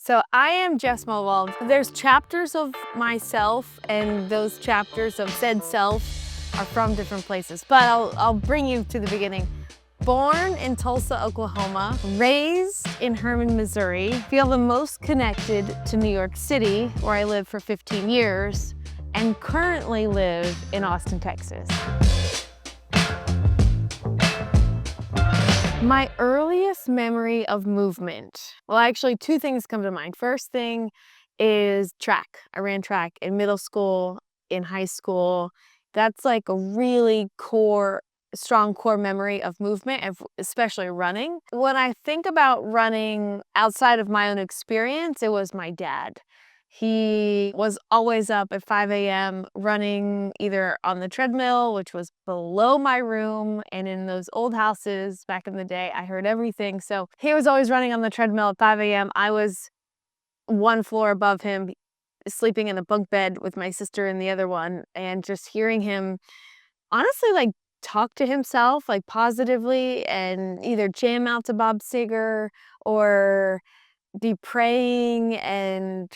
So I am Jess Mowald. There's chapters of myself, and those chapters of said self are from different places. But I'll bring you to the beginning. Born in Tulsa, Oklahoma, raised in Herman, Missouri, feel the most connected to New York City, where I lived for 15 years, and currently live in Austin, Texas. My earliest memory of movement, well, actually two things come to mind. First thing is track. I ran track in middle school, in high school. That's like a really strong core memory of movement, especially running. When I think about running outside of my own experience, it was my dad. He was always up at 5 a.m. running either on the treadmill, which was below my room, and in those old houses back in the day, I heard everything. So he was always running on the treadmill at 5 a.m. I was one floor above him, sleeping in a bunk bed with my sister in the other one, and just hearing him honestly like talk to himself like positively and either jam out to Bob Seger or be praying and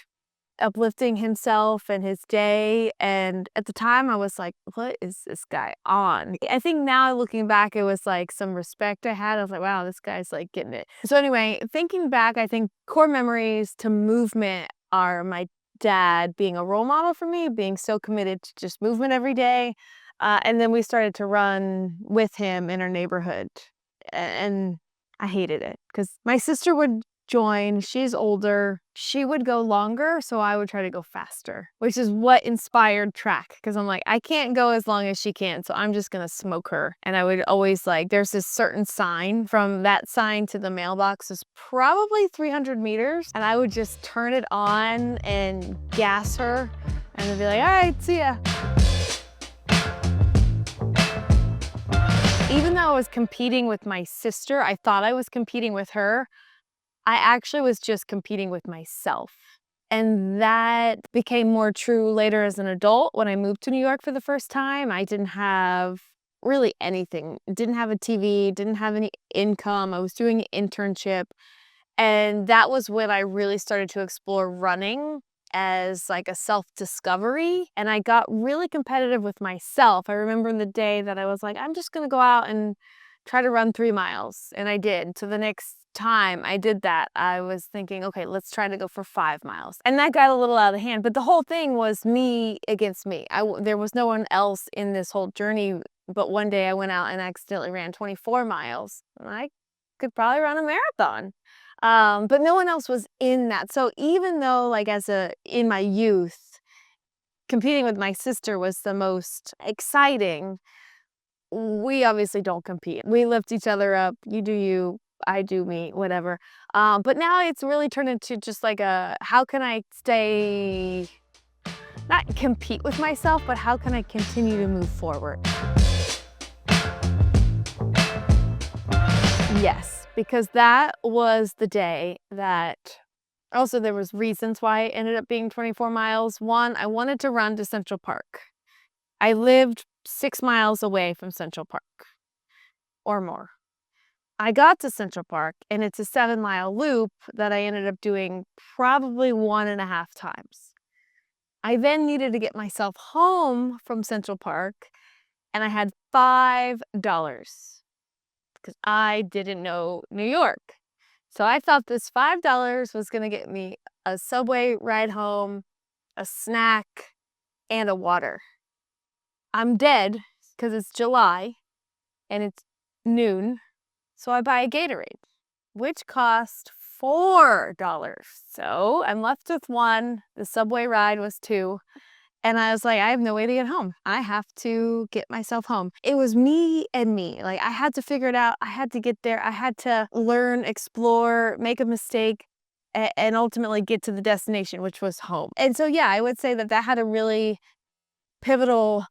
uplifting himself and his day. And at the time I was like, what is this guy on? I think now looking back, it was like some respect I had. I was like, wow, this guy's like getting it. So anyway, thinking back, I think core memories to movement are my dad being a role model for me, being so committed to just movement every day. And then we started to run with him in our neighborhood. And I hated it because my sister would join. She's older. She would go longer, so I would try to go faster, which is what inspired track. Because I'm like, I can't go as long as she can, so I'm just gonna smoke her. And I would always like, there's this certain sign. From that sign to the mailbox is probably 300 meters, and I would just turn it on and gas her, and then be like, all right, see ya. Even though I was competing with my sister, I thought I was competing with her. I actually was just competing with myself. And that became more true later as an adult when I moved to New York for the first time. I didn't have really anything. Didn't have a TV, didn't have any income. I was doing an internship. And that was when I really started to explore running as like a self-discovery. And I got really competitive with myself. I remember the day that I was like, I'm just gonna go out and try to run 3 miles. And I did. So the next time I did that, I was thinking, okay, let's try to go for 5 miles. And that got a little out of hand, but the whole thing was me against me. There was no one else in this whole journey, but one day I went out and accidentally ran 24 miles. And I could probably run a marathon. But no one else was in that. So even though like in my youth, competing with my sister was the most exciting, we obviously don't compete. We lift each other up. You do you, I do me, whatever. But now it's really turned into just like how can I not compete with myself, but how can I continue to move forward? Yes, because that was the day that, also there was reasons why it ended up being 24 miles. One, I wanted to run to Central Park. I lived 6 miles away from Central Park or more. I got to Central Park and it's a 7-mile loop that I ended up doing probably 1.5 times. I then needed to get myself home from Central Park and I had $5 because I didn't know New York. So I thought this $5 was gonna get me a subway ride home, a snack, and a water. I'm dead because it's July and it's noon, so I buy a Gatorade, which cost $4. So I'm left with one. The subway ride was $2. And I was like, I have no way to get home. I have to get myself home. It was me and me. Like I had to figure it out. I had to get there. I had to learn, explore, make a mistake, and ultimately get to the destination, which was home. And so, yeah, I would say that had a really pivotal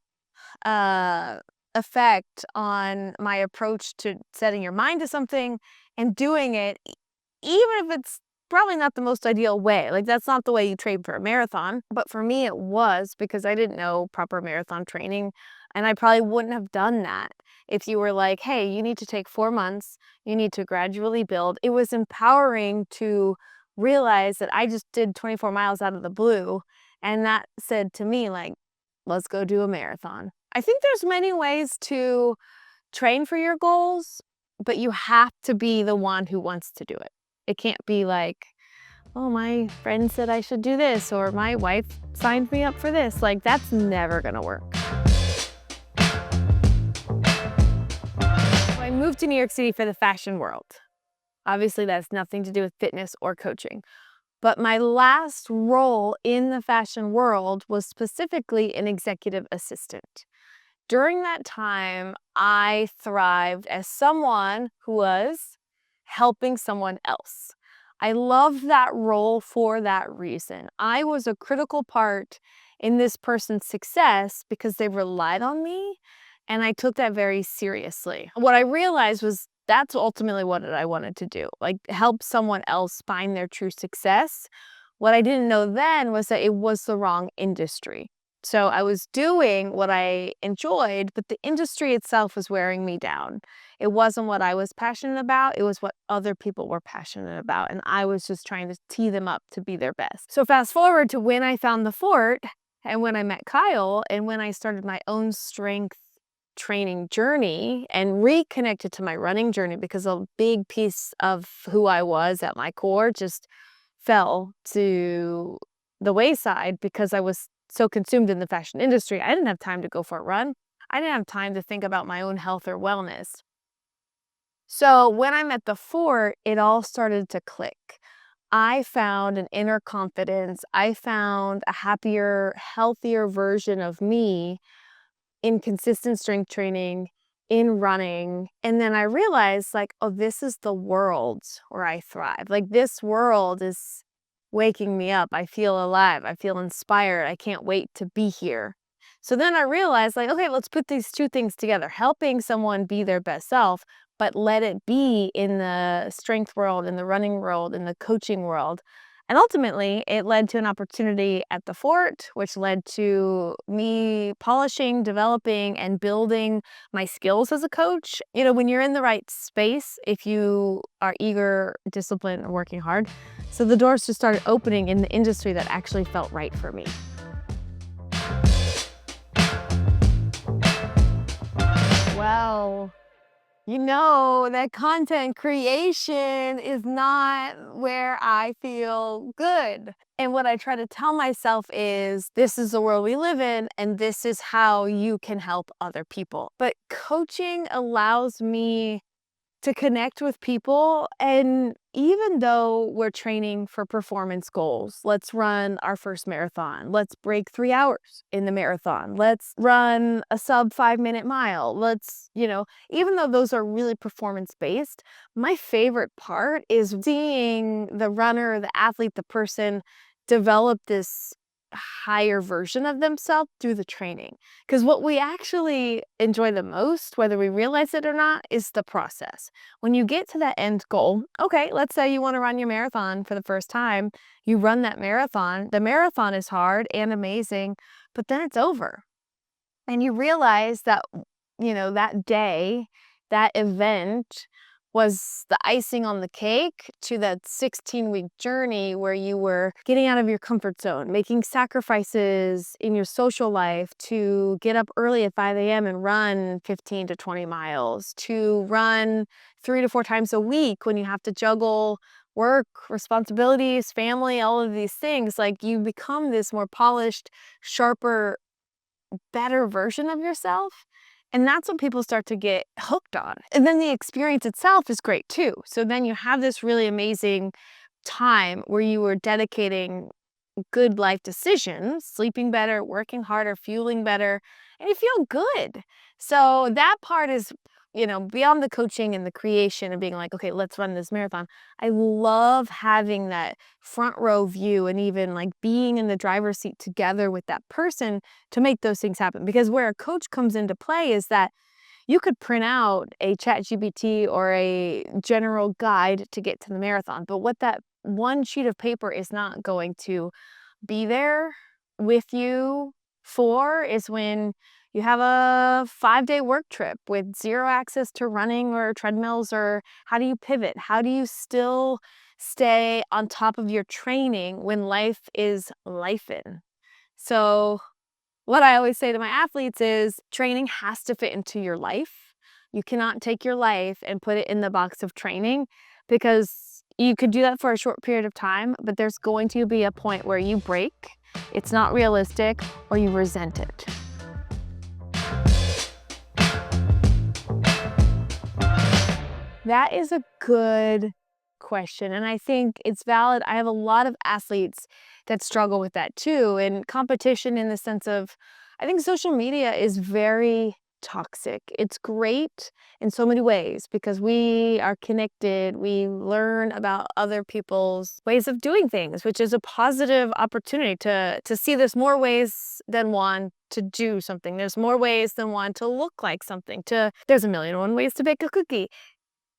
effect on my approach to setting your mind to something and doing it, even if it's probably not the most ideal way. Like that's not the way you train for a marathon, but for me it was, because I didn't know proper marathon training, and I probably wouldn't have done that if you were like, hey, you need to take 4 months, you need to gradually build. It was empowering to realized that I just did 24 miles out of the blue, and that said to me, like, let's go do a marathon. I think there's many ways to train for your goals, but you have to be the one who wants to do it. It can't be like, oh, my friend said I should do this, or my wife signed me up for this. Like, that's never gonna work. I moved to New York City for the fashion world. Obviously, that has nothing to do with fitness or coaching. But my last role in the fashion world was specifically an executive assistant. During that time, I thrived as someone who was helping someone else. I loved that role for that reason. I was a critical part in this person's success because they relied on me, and I took that very seriously. What I realized was that's ultimately what I wanted to do, like help someone else find their true success. What I didn't know then was that it was the wrong industry. So I was doing what I enjoyed, but the industry itself was wearing me down. It wasn't what I was passionate about. It was what other people were passionate about. And I was just trying to tee them up to be their best. So fast forward to when I found the fort and when I met Kyle and when I started my own strength training journey and reconnected to my running journey, because a big piece of who I was at my core just fell to the wayside because I was so consumed in the fashion industry. I didn't have time to go for a run. I didn't have time to think about my own health or wellness. So when I'm at the fort, it all started to click. I found an inner confidence. I found a happier, healthier version of me in consistent strength training, in running. And then I realized, like, oh, this is the world where I thrive. Like, this world is waking me up. I feel alive. I feel inspired. I can't wait to be here. So then I realized, like, okay, let's put these two things together, helping someone be their best self, but let it be in the strength world, in the running world, in the coaching world. And ultimately, it led to an opportunity at the fort, which led to me polishing, developing, and building my skills as a coach. You know, when you're in the right space, if you are eager, disciplined, and working hard, so the doors just started opening in the industry that actually felt right for me. Well, you know that content creation is not where I feel good. And what I try to tell myself is this is the world we live in, and this is how you can help other people. But coaching allows me to connect with people. And even though we're training for performance goals, let's run our first marathon. Let's break 3 hours in the marathon. Let's run a sub 5-minute mile. Let's, even though those are really performance based, my favorite part is seeing the runner, the athlete, the person develop this higher version of themselves through the training. Because what we actually enjoy the most, whether we realize it or not, is the process. When you get to that end goal, okay, let's say you want to run your marathon for the first time, you run that marathon. The marathon is hard and amazing, but then it's over. And you realize that, that day, that event was the icing on the cake to that 16-week journey where you were getting out of your comfort zone, making sacrifices in your social life to get up early at 5 a.m. and run 15 to 20 miles, to run 3 to 4 times a week when you have to juggle work, responsibilities, family, all of these things. Like, you become this more polished, sharper, better version of yourself. And that's what people start to get hooked on. And then the experience itself is great too. So then you have this really amazing time where you were dedicating good life decisions, sleeping better, working harder, fueling better, and you feel good. So that part is, beyond the coaching and the creation and being like, okay, let's run this marathon. I love having that front row view and even like being in the driver's seat together with that person to make those things happen. Because where a coach comes into play is that you could print out a ChatGPT or a general guide to get to the marathon, but what that one sheet of paper is not going to be there with you for is when you have a 5-day work trip with zero access to running or treadmills, or how do you pivot? How do you still stay on top of your training when life is lifing. So what I always say to my athletes is training has to fit into your life. You cannot take your life and put it in the box of training, because you could do that for a short period of time, but there's going to be a point where you break, it's not realistic, or you resent it. That is a good question, and I think it's valid. I have a lot of athletes that struggle with that too, and competition in the sense of, I think social media is very toxic. It's great in so many ways because we are connected, we learn about other people's ways of doing things, which is a positive opportunity to see there's more ways than one to do something. There's more ways than one to look like something. There's a million and one ways to bake a cookie.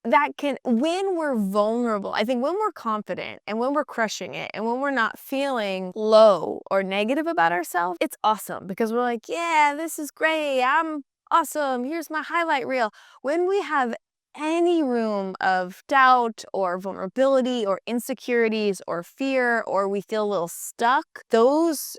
That can, when we're vulnerable, I think when we're confident and when we're crushing it and when we're not feeling low or negative about ourselves, it's awesome because we're like, yeah, this is great. I'm awesome. Here's my highlight reel. When we have any room of doubt or vulnerability or insecurities or fear, or we feel a little stuck, those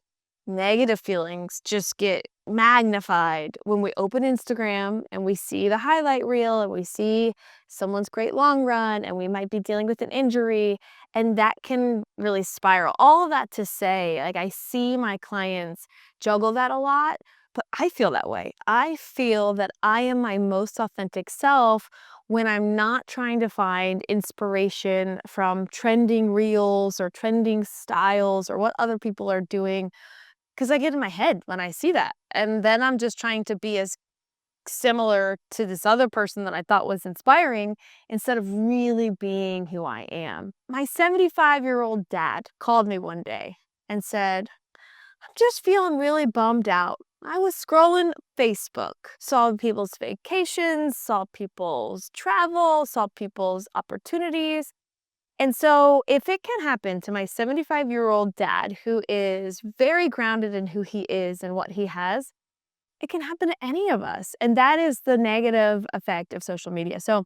negative feelings just get magnified when we open Instagram and we see the highlight reel and we see someone's great long run and we might be dealing with an injury, and that can really spiral. All of that to say, like, I see my clients juggle that a lot, but I feel that way. I feel that I am my most authentic self when I'm not trying to find inspiration from trending reels or trending styles or what other people are doing, because I get in my head when I see that. And then I'm just trying to be as similar to this other person that I thought was inspiring instead of really being who I am. My 75-year-old dad called me one day and said, I'm just feeling really bummed out. I was scrolling Facebook, saw people's vacations, saw people's travel, saw people's opportunities. And so if it can happen to my 75-year-old dad, who is very grounded in who he is and what he has, it can happen to any of us. And that is the negative effect of social media. So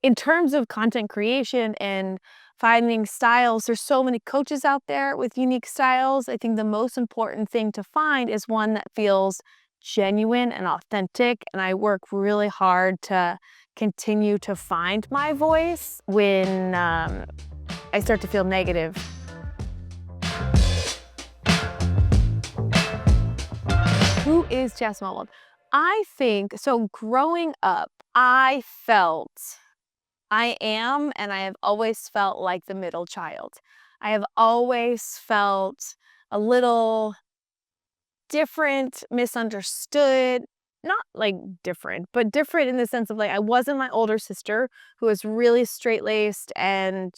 in terms of content creation and finding styles, there's so many coaches out there with unique styles. I think the most important thing to find is one that feels genuine and authentic. And I work really hard to continue to find my voice when I start to feel negative. Who is Jess Mullen? I think, so growing up, I am, and I have always felt like the middle child. I have always felt a little different, misunderstood, not like different, but different in the sense of, like, I wasn't my older sister who was really straight-laced and,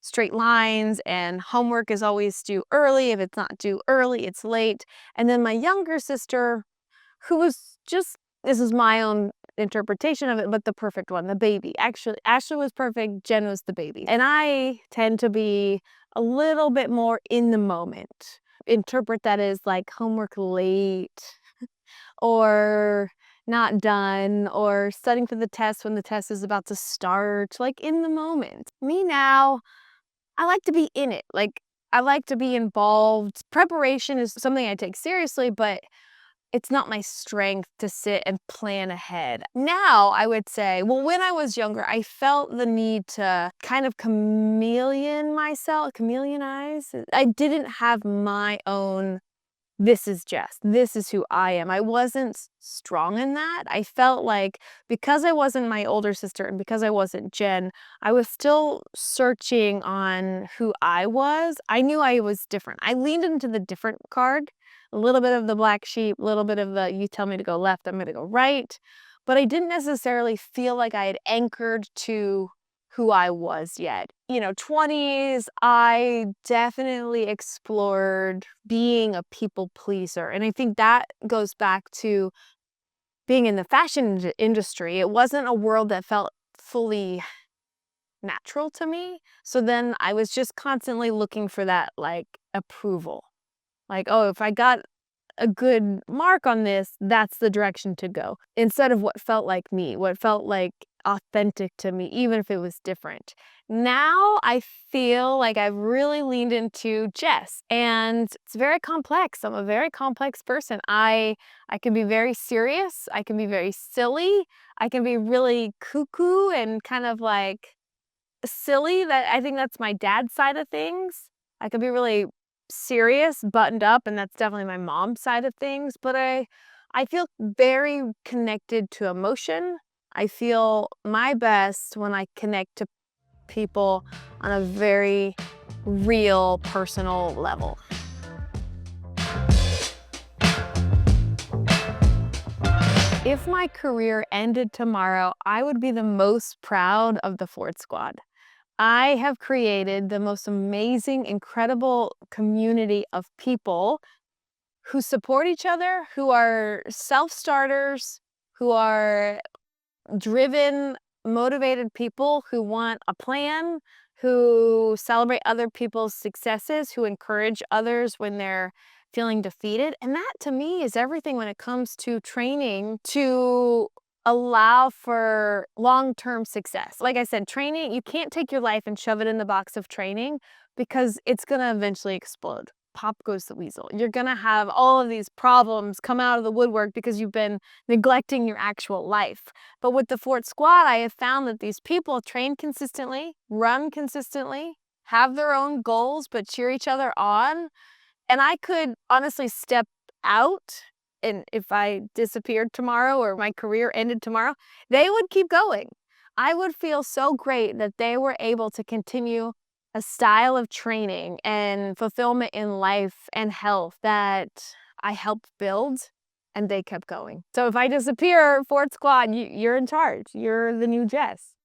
straight lines, and homework is always due early. If it's not due early, it's late. And then my younger sister, who was just, this is my own interpretation of it, but the perfect one, the baby. Actually, Ashley was perfect, Jen was the baby. And I tend to be a little bit more in the moment. Interpret that as like homework late or not done or studying for the test when the test is about to start, like in the moment. Me now, I like to be in it. Like, I like to be involved. Preparation is something I take seriously, but it's not my strength to sit and plan ahead. Now, I would say, well, when I was younger, I felt the need to kind of chameleonize. I didn't have my own, this is Jess, this is who I am. I wasn't strong in that. I felt like because I wasn't my older sister and because I wasn't Jen, I was still searching on who I was. I knew I was different. I leaned into the different card, a little bit of the black sheep, a little bit of the, you tell me to go left, I'm gonna go right. But I didn't necessarily feel like I had anchored to who I was yet. 20s, I definitely explored being a people pleaser. And I think that goes back to being in the fashion industry. It wasn't a world that felt fully natural to me. So then I was just constantly looking for that, like, approval. Like, oh, if I got a good mark on this, that's the direction to go. Instead of what felt like me, what felt like authentic to me, even if it was different. Now I feel like I've really leaned into Jess, and it's very complex. I'm a very complex person. I can be very serious, I can be very silly, I can be really cuckoo and kind of like silly. That I think that's my dad's side of things. I can be really serious, buttoned up, and that's definitely my mom's side of things, but I feel very connected to emotion. I feel my best when I connect to people on a very real, personal level. If my career ended tomorrow, I would be the most proud of the Ford Squad. I have created the most amazing, incredible community of people who support each other, who are self-starters, who are driven, motivated people who want a plan, who celebrate other people's successes, who encourage others when they're feeling defeated. And that to me is everything when it comes to training to allow for long-term success. Like I said, training, you can't take your life and shove it in the box of training because it's gonna eventually explode. Pop goes the weasel. You're gonna have all of these problems come out of the woodwork because you've been neglecting your actual life. But with the Fort Squad, I have found that these people train consistently, run consistently, have their own goals, but cheer each other on. And I could honestly step out, and if I disappeared tomorrow or my career ended tomorrow, they would keep going. I would feel so great that they were able to continue a style of training and fulfillment in life and health that I helped build, and they kept going. So if I disappear, Fort Squad, you're in charge. You're the new Jess.